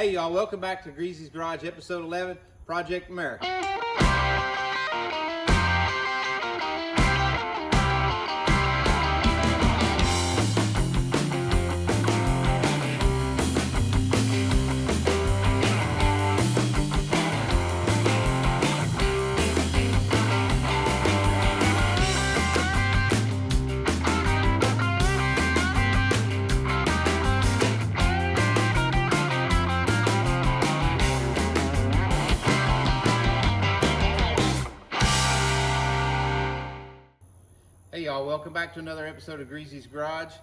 Hey y'all, welcome back to Greezyz Gurage, episode 11, Project America. Hey y'all, welcome back to another episode of Greezyz Gurage.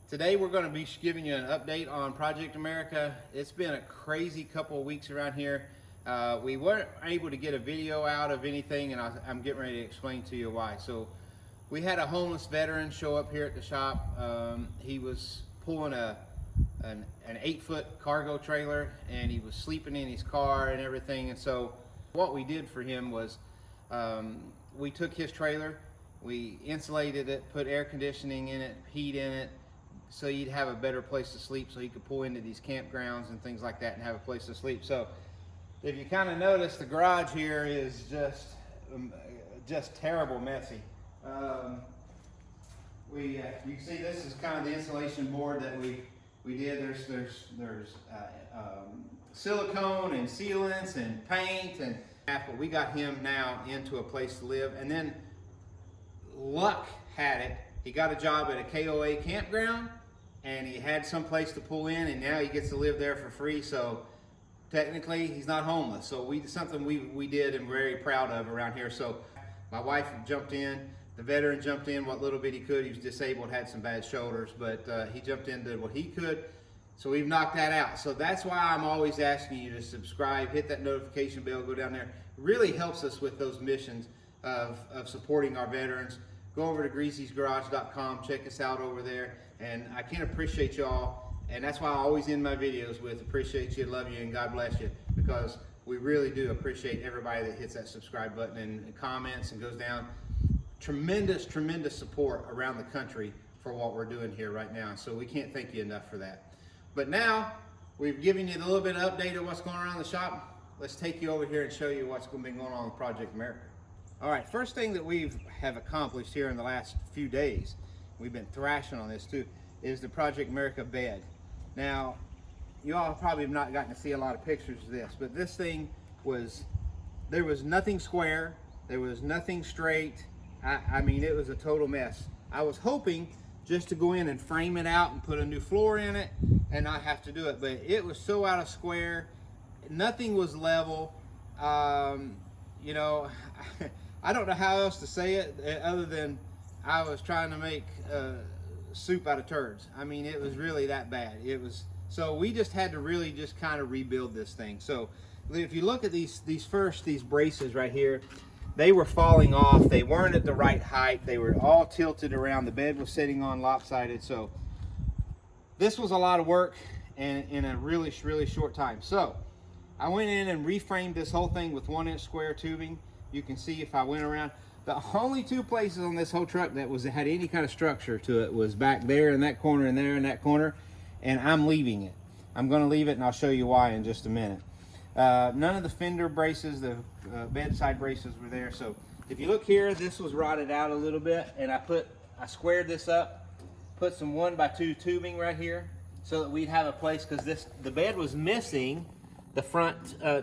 Today we're going to be giving you an update on Project America. It's been a crazy couple of weeks around here. We weren't able to get a video out of anything, and I'm getting ready to explain to you why. So we had a homeless veteran show up here at the shop. He was pulling an 8-foot cargo trailer, and he was sleeping in his car and everything. And so what we did for him was we took his trailer, we insulated it, put air conditioning in it, heat in it, so he'd have a better place to sleep, so he could pull into these campgrounds and things like that and have a place to sleep. So if you kind of notice, the garage here is just terrible messy. You can see this is kind of the insulation board that we did. There's silicone and sealants and paint, and but we got him now into a place to live. And then luck had it, he got a job at a KOA campground, and he had some place to pull in, and now he gets to live there for free. So technically he's not homeless. So something we did and we're very proud of around here. So my wife jumped in, the veteran jumped in what little bit he could. He was disabled, had some bad shoulders, but he jumped in, did what he could. So we've knocked that out. So that's why I'm always asking you to subscribe, hit that notification bell, go down there. It really helps us with those missions of supporting our veterans. Go over to greezyzgurage.com, check us out over there, and I can appreciate y'all, and that's why I always end my videos with appreciate you, love you, and God bless you, because we really do appreciate everybody that hits that subscribe button and comments and goes down. Tremendous support around the country for what we're doing here right now, so we can't thank you enough for that. But now we've given you a little bit of update of what's going on in the shop. Let's take you over here and show you what's been going on with Project America. All right, first thing that we have accomplished here in the last few days, we've been thrashing on this too, is the Project America bed. Now, you all probably have not gotten to see a lot of pictures of this, but this thing there was nothing square, there was nothing straight. I mean, it was a total mess. I was hoping just to go in and frame it out and put a new floor in it and not have to do it, but it was so out of square, nothing was level. You know, I don't know how else to say it other than I was trying to make soup out of turds. I mean, it was really that bad. So we just had to really just kind of rebuild this thing. So if you look at these braces right here, they were falling off. They weren't at the right height. They were all tilted around. The bed was sitting on lopsided. So this was a lot of work and in a really short time. So I went in and reframed this whole thing with 1-inch square tubing. You can see if I went around, the only two places on this whole truck that had any kind of structure to it was back there in that corner and there in that corner, and I'm leaving it. I'm going to leave it, and I'll show you why in just a minute. None of the fender braces, the bedside braces were there. So if you look here, this was rotted out a little bit, and I squared this up, put some 1x2 tubing right here so that we'd have a place, because the bed was missing the front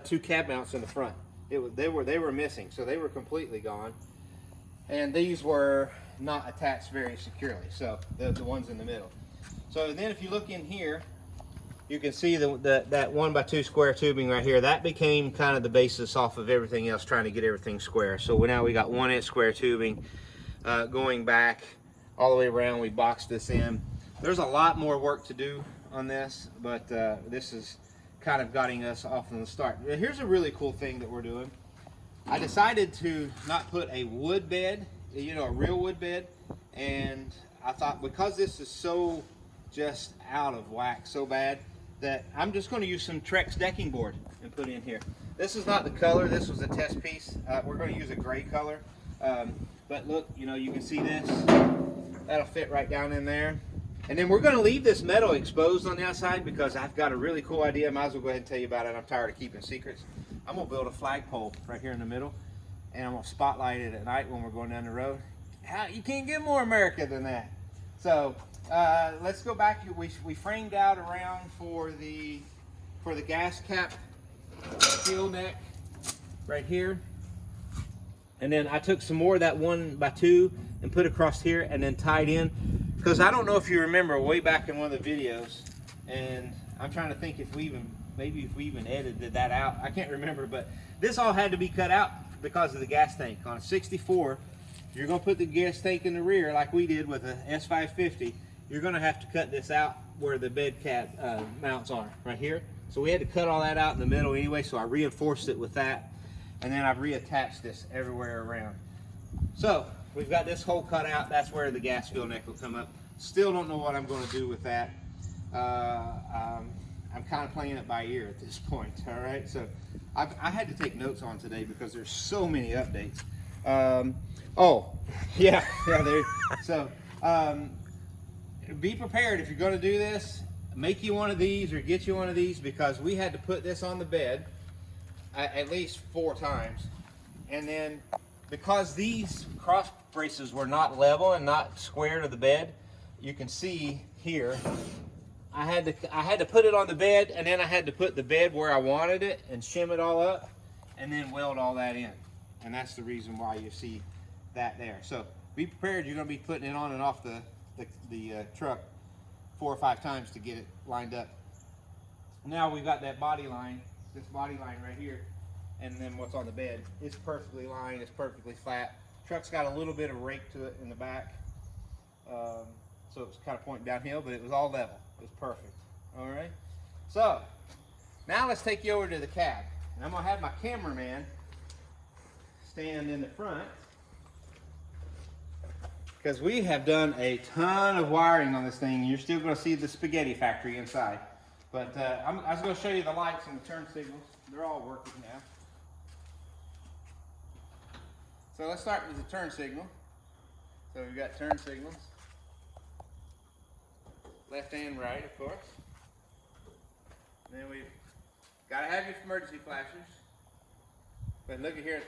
2 cab mounts in the front. They were missing, so they were completely gone, and these were not attached very securely, so the ones in the middle. So then if you look in here, you can see that 1x2 square tubing right here, that became kind of the basis off of everything else, trying to get everything square. So now we got 1-inch square tubing going back all the way around. We boxed this in. There's a lot more work to do on this, but this is kind of getting us off from the start. Here's a really cool thing that we're doing. I decided to not put a wood bed, you know, a real wood bed, and I thought because this is so just out of whack, so bad, that I'm just going to use some Trex decking board and put in here. This is not the color, this was a test piece. We're going to use a gray color, but look, you know, you can see this, that'll fit right down in there. And then we're going to leave this metal exposed on the outside because I've got a really cool idea. I might as well go ahead and tell you about it. I'm tired of keeping secrets. I'm going to build a flagpole right here in the middle, and I'm going to spotlight it at night when we're going down the road. You can't get more America than that. So let's go back. We framed out around for the gas cap seal neck right here. And then I took some more of that 1x2 and put across here and then tied in. Because I don't know if you remember way back in one of the videos, and I'm trying to think if we even edited that out. I can't remember, but this all had to be cut out because of the gas tank. On a 64, if you're going to put the gas tank in the rear like we did with a S550, you're going to have to cut this out where the bed cap mounts are, right here. So we had to cut all that out in the middle anyway, so I reinforced it with that, and then I've reattached this everywhere around. So we've got this hole cut out. That's where the gas fill neck will come up. Still don't know what I'm going to do with that. I'm kind of playing it by ear at this point. All right, so I had to take notes on today because there's so many updates. Oh, yeah. So be prepared if you're going to do this. Make you one of these or get you one of these, because we had to put this on the bed at least 4 times, and then because these cross braces were not level and not square to the bed, you can see here, I had to put it on the bed, and then I had to put the bed where I wanted it and shim it all up and then weld all that in. And that's the reason why you see that there. So be prepared. You're going to be putting it on and off the truck 4 or 5 times to get it lined up. Now we've got that body line, this body line right here, and then what's on the bed. It's perfectly lined, it's perfectly flat. Truck's got a little bit of rake to it in the back, so it was kind of pointing downhill, but it was all level. It was perfect. All right. So now let's take you over to the cab, and I'm gonna have my cameraman stand in the front, because we have done a ton of wiring on this thing. You're still going to see the spaghetti factory inside. But I was going to show you the lights and the turn signals. They're all working now. So let's start with the turn signal. So we've got turn signals. Left and right, of course. And then we've got to have your emergency flashers. But look at here.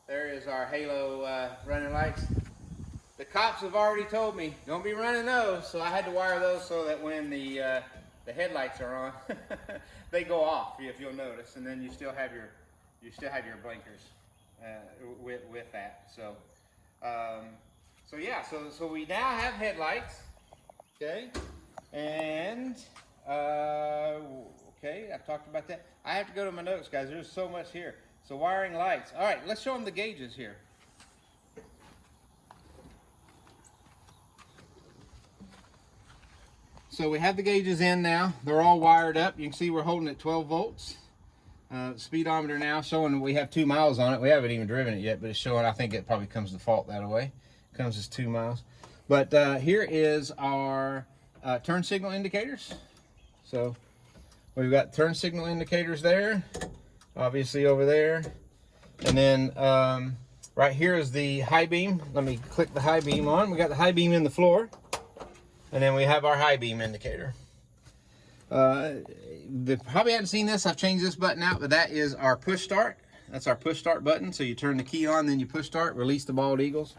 There is our halo running lights. The cops have already told me, don't be running those, so I had to wire those so that when the headlights are on, they go off, if you'll notice, and then you still have your blinkers with that. So so we now have headlights, okay, and okay, I've talked about that. I have to go to my notes, guys. There's so much here. So wiring lights. All right, let's show them the gauges here. So we have the gauges in now. They're all wired up. You can see we're holding at 12 volts. Speedometer now showing we have 2 miles on it. We haven't even driven it yet, but it's showing, I think it probably comes default that way. It comes as 2 miles. But here is our turn signal indicators. So we've got turn signal indicators there, obviously over there. And then right here is the high beam. Let me click the high beam on. We got the high beam in the floor. And then we have our high beam indicator. They probably haven't seen this. I've changed this button out, but that is our push start. That's our push start button. So you turn the key on, then you push start, release the bald eagles.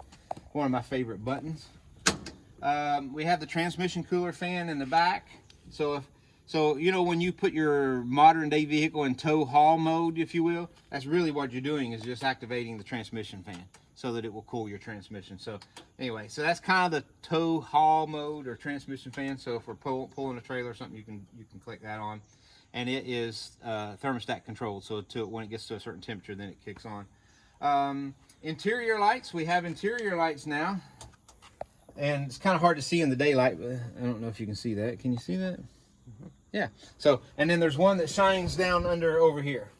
One of my favorite buttons. We have the transmission cooler fan in the back. So you know, when you put your modern day vehicle in tow haul mode, if you will, that's really what you're doing, is just activating the transmission fan so that it will cool your transmission. So anyway, so that's kind of the tow haul mode or transmission fan. So if we're pulling a trailer or something, you can click that on, and it is thermostat controlled. So when it gets to a certain temperature, then it kicks on. Interior lights. We have interior lights now, and it's kind of hard to see in the daylight, but I don't know if you can see that. Can you see that? Yeah. So, and then there's one that shines down under over here.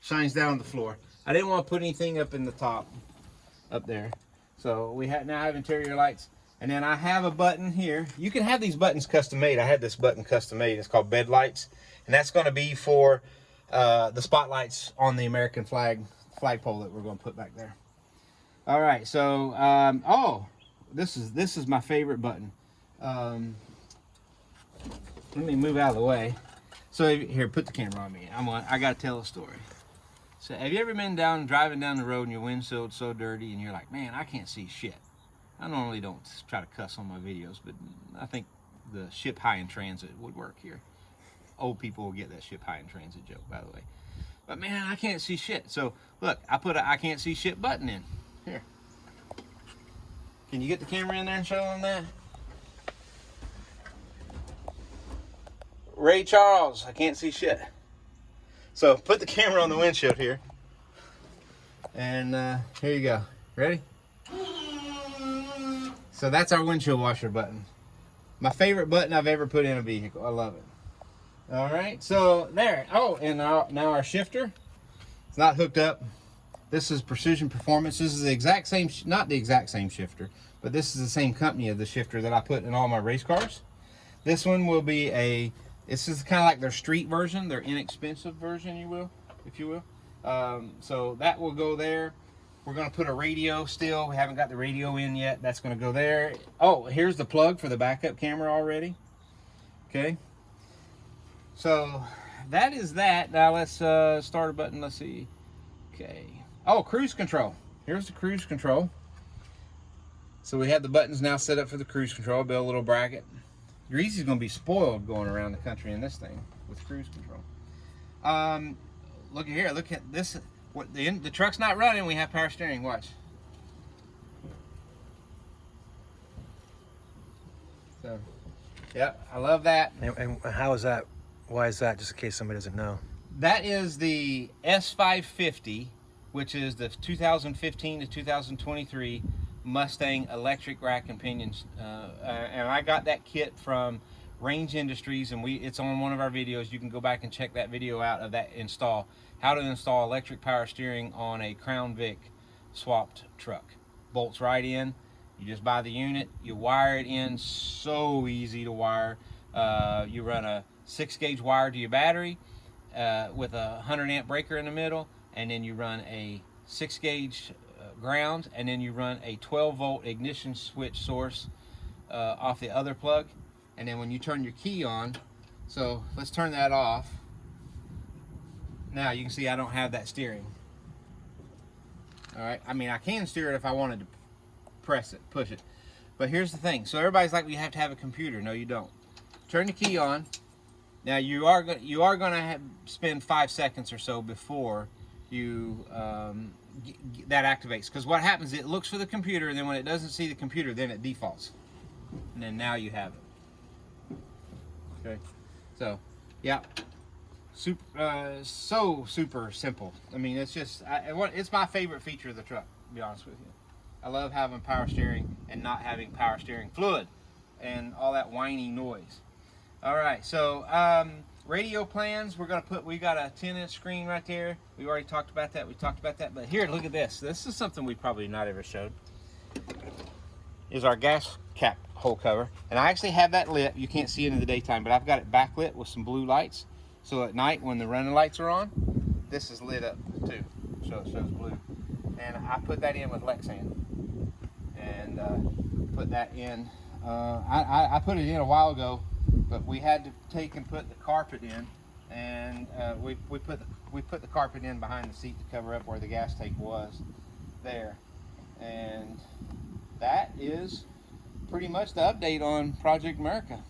Shines down on the floor. I didn't want to put anything up in the top, up there. So we now have interior lights. And then I have a button here. You can have these buttons custom made. I had this button custom made. It's called bed lights. And that's going to be for the spotlights on the American flagpole that we're going to put back there. All right. So, this is my favorite button. Let me move out of the way. So here, put the camera on me. I gotta tell a story. So have you ever been driving down the road and your windshield's so dirty and you're like, man, I can't see shit? I normally don't try to cuss on my videos, but I think the ship high in transit would work here. Old people will get that ship high in transit joke, by the way. But man, I can't see shit. So look, I put a I can't see shit button in here. Can you get the camera in there and show them that? Ray Charles, I can't see shit. So put the camera on the windshield here. And here you go. Ready? So that's our windshield washer button. My favorite button I've ever put in a vehicle. I love it. All right, so there. Oh, and now our shifter. It's not hooked up. This is Precision Performance. This is the exact same, not the exact same shifter, but this is the same company of the shifter that I put in all my race cars. This one will be this is kind of like their street version, their inexpensive version, if you will. So that will go there. We're gonna put a radio still. We haven't got the radio in yet. That's gonna go there. Oh, here's the plug for the backup camera already. Okay. So that is that. Now let's start a button. Let's see. Okay. Oh, cruise control. Here's the cruise control. So we have the buttons now set up for the cruise control. Build a little bracket. Greezy's gonna be spoiled going around the country in this thing with cruise control. Look at here. Look at this. What the truck's not running. We have power steering. Watch. So, yeah, I love that. And how is that? Why is that? Just in case somebody doesn't know. That is the S550, which is the 2015 to 2023 Mustang electric rack and pinions. And I got that kit from Range Industries, and it's on one of our videos. You can go back and check that video out of that install. How to install electric power steering on a Crown Vic swapped truck. Bolts right in. You just buy the unit. You wire it in. So easy to wire. You run a 6-gauge wire to your battery with a 100 amp breaker in the middle, and then you run a 6-gauge ground, and then you run a 12-volt ignition switch source off the other plug. And then when you turn your key on, so let's turn that off. Now you can see I don't have that steering. All right, I mean I can steer it if I wanted to press it, push it. But here's the thing. So everybody's like, you have to have a computer. No, you don't. Turn the key on. Now you are going to spend 5 seconds or so before you that activates. Because what happens, it looks for the computer, and then when it doesn't see the computer, then it defaults. And then now you have it. Okay. So, yeah. Super simple. I mean, it's just it's my favorite feature of the truck, to be honest with you. I love having power steering and not having power steering fluid and all that whiny noise. All right, so radio plans, we got a 10-inch screen right there. We already talked about that. But here, look at this. This is something we probably not ever showed. Is our gas cap hole cover, and I actually have that lit. You can't see it in the daytime, but I've got it backlit with some blue lights. So at night, when the running lights are on, this is lit up too, so it shows blue. And I put that in with Lexan, and put that in. I put it in a while ago, but we had to take and put the carpet in, and we put the carpet in behind the seat to cover up where the gas tank was there. And that is pretty much the update on Project America.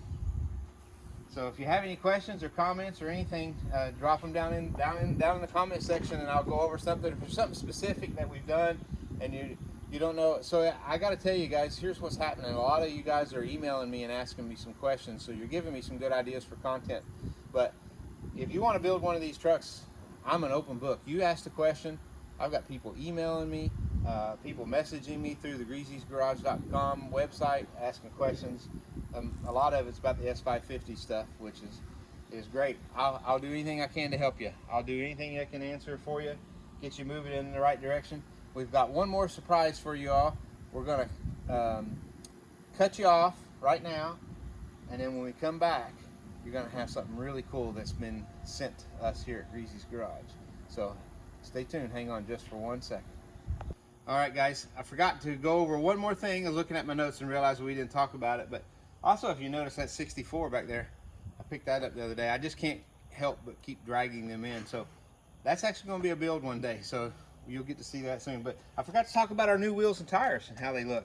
So if you have any questions or comments or anything, drop them down in the comment section, and I'll go over something. If there's something specific that we've done and you don't know, so I got to tell you guys, here's what's happening. A lot of you guys are emailing me and asking me some questions, so you're giving me some good ideas for content. But if you want to build one of these trucks, I'm an open book. You ask the question. I've got people emailing me, people messaging me through the greezyzgurage.com website asking questions. A lot of it's about the S550 stuff, which is great. I'll do anything I can to help you. I'll do anything I can answer for you, get you moving in the right direction. We've got one more surprise for you all. We're going to cut you off right now, and then when we come back, you're going to have something really cool that's been sent to us here at Greezyz Gurage. So stay tuned. Hang on just for 1 second. All right, guys, I forgot to go over one more thing. I was looking at my notes and realized we didn't talk about it. But also, if you notice that 64 back there, I picked that up the other day. I just can't help but keep dragging them in. So that's actually going to be a build one day. So you'll get to see that soon. But I forgot to talk about our new wheels and tires and how they look.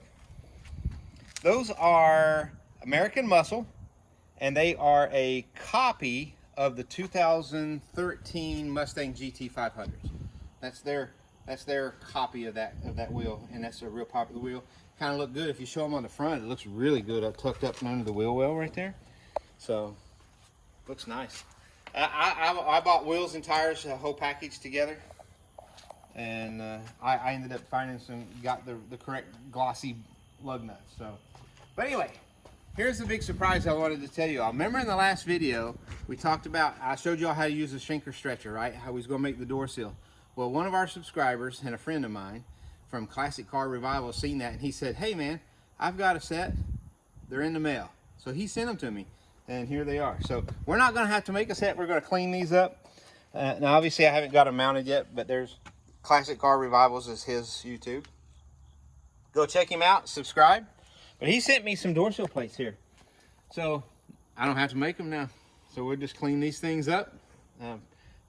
Those are American Muscle, and they are a copy of the 2013 Mustang GT 500s. That's their copy of that wheel, and that's a real popular wheel. Kind of look good if you show them on the front. It looks really good tucked up under the wheel well right there. So looks nice. I bought wheels and tires, a whole package together, and I ended up finding got the correct glossy lug nuts. So, but anyway, here's the big surprise I wanted to tell you all. Remember in the last video we talked about, I showed you all how to use a shinker stretcher, right? How we was gonna make the door seal. Well, one of our subscribers and a friend of mine from Classic Car Revival seen that, and he said, hey man, I've got a set, they're in the mail. So he sent them to me, and here they are. So we're not gonna have to make a set, we're gonna clean these up. Now obviously I haven't got them mounted yet, but there's Classic Car Revivals is his YouTube. Go check him out, subscribe. But he sent me some door seal plates here. So I don't have to make them now. So we'll just clean these things up.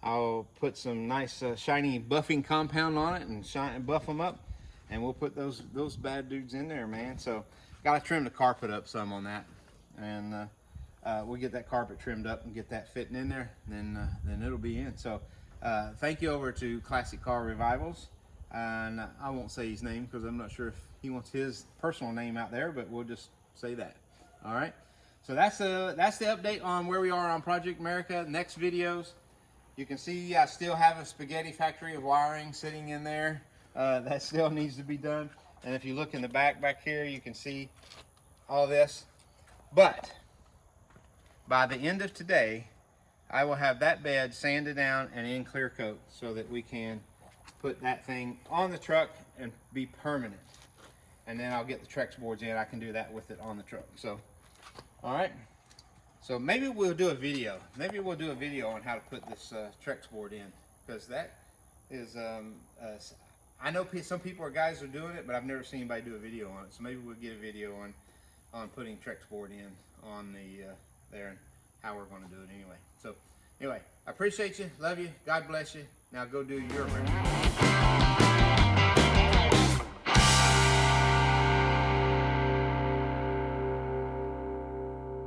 I'll put some nice shiny buffing compound on it and buff them up, and we'll put those bad dudes in there, man. So gotta trim the carpet up some on that, and we'll get that carpet trimmed up and get that fitting in there, then it'll be in. So thank you over to Classic Car Revivals, and I won't say his name because I'm not sure if he wants his personal name out there, but we'll just say that. All right, so that's the update on where we are on Project America. Next videos, you can see I still have a spaghetti factory of wiring sitting in there. That still needs to be done. And if you look in the back here, you can see all this. But by the end of today, I will have that bed sanded down and in clear coat so that we can put that thing on the truck and be permanent. And then I'll get the Trex boards in. I can do that with it on the truck. So, all right. So maybe we'll do a video. Maybe we'll do a video on how to put this Trex board in, because that is, I know some people or guys are doing it, but I've never seen anybody do a video on it. So maybe we'll get a video on putting Trex board in on the there and how we're going to do it anyway. So anyway, I appreciate you, love you, God bless you. Now go do your work.